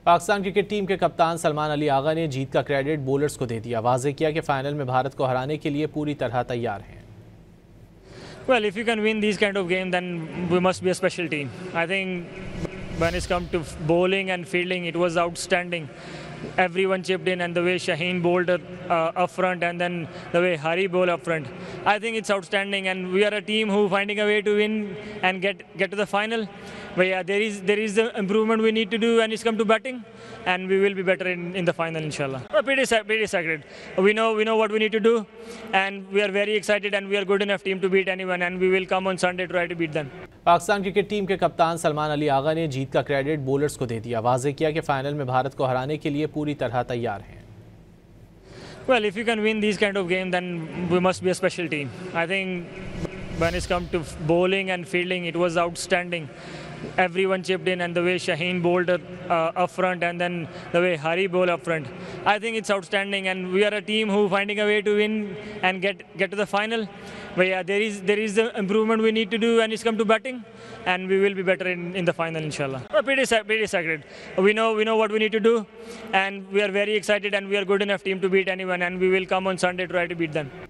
Pakistan cricket team के कप्तान सलमान आगा ने जीत का क्रेडिट बॉलर्स को दे दिया। वाज़ेह किया कि फाइनल में भारत को हराने के लिए पूरी तरह तैयार हैं। Well, if you can win these kind of games, then we must be a special team. I think when it's come to bowling and fielding, it was outstanding. Everyone chipped in, and the way Shaheen bowled up front, and then the way Hari bowled up front. I think it's outstanding, and we are a team who finding a way to win and get to the final. But yeah, there is the improvement we need to do, and it's come to batting, and we will be better in the final, inshallah. Pretty sacred. We know what we need to do, and we are very excited, and we are good enough team to beat anyone, and we will come on Sunday try to beat them. Pakistan cricket team के कप्तान सलमान आगा ने जीत का credit bowlers को दे दिया। वाज़ेह किया कि final में भारत को हराने के लिए पूरी तरह तैयार हैं। Well, if you can win these kind of games, then we must be a special team. I think when it's come to bowling and fielding, it was outstanding. Everyone chipped in, and the way Shaheen bowled up front, and then the way Hari bowled up front. I think it's outstanding, and we are a team who finding a way to win and get to the final. But yeah, there is the improvement we need to do, and it's come to batting, and we will be better in the final, inshallah. Pretty sacred. We know what we need to do, and we are very excited, and we are good enough team to beat anyone, and we will come on Sunday try to beat them.